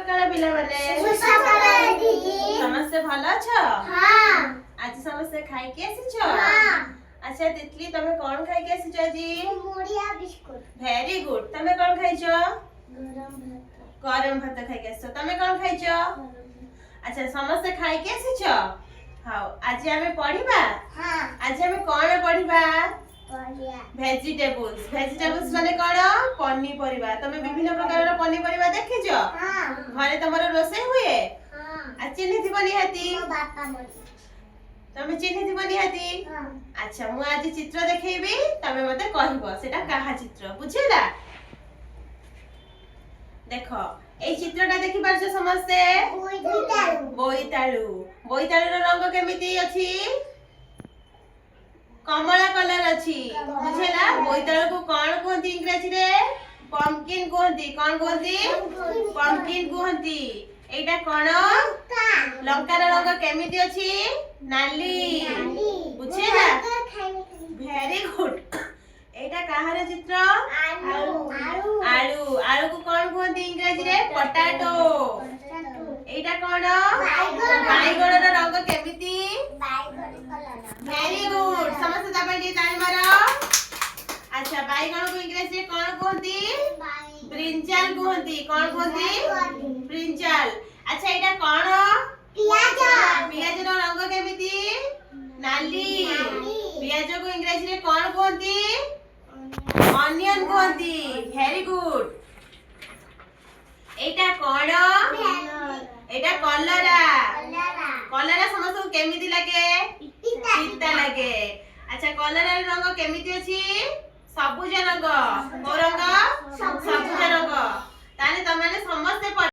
सकाळ पिला माने समस्त भलो छ आज समस्त खाई के आसी छ अच्छा तितली तमे कोन खाई के आसी छ जी मुड़िया बिस्कुट वेरी गुड तमे कोन खाई छ गरम भात गरम भात खाई के आसी छ तमे कोन खाई छ अच्छा समस्त खाई के आसी छ हां आज हमें पढिबा हां आज हमें कोन पढिबा पढ़िया वेजिटेबल्स माने कोन पनीपरिबा तमे विभिन्न प्रकार पनीपरिबा देखि छ हां घरे तमरो रोसे हुए हां आ चिन्हि थी बनी हाती मो बापा मोर तमे चिन्हि थी बनी हाती हां अच्छा मु आज चित्र देखैबी तमे मते कहबो सेटा काहा चित्र बुझिला देखो ए चित्रटा देखि पारछ समस्ते बोईताळू रो रंग केमिति अछि कमला कलर अछि बुझिला बोईताळू को कोन कहंती इंग्लिश रे पंपकिन कहंती कोन कहंती पंपकिन कहंती एटा कोन लंका रो रंग केमिति अछि नाली बुझिला वेरी गुड एटा काहार चित्र आलू आलू को कोन कहंती इंग्लिश रे पोटैटो एटा कोन बाइगण रो रंग केमिति वेरी गुड समस्त तापडी ताली मारो अच्छा बाइगण को इंग्लिश रे कोन कहंती ब्रिंजाल कहंती कोन कहंती ब्रिंजाल अच्छा एटा कोन पियाज रो रंग केमिति नाली पियाज को इंग्लिश रे कोन कहंती ऑनियन कहंती वेरी गुड एटा कोन एटा कलरा कलरा समस्त को केमिति लागे पिता लागे अच्छा कलरा रंग केमिति अछि सबुज रंग को रंग सबुज रंग ताले तमाने समस्त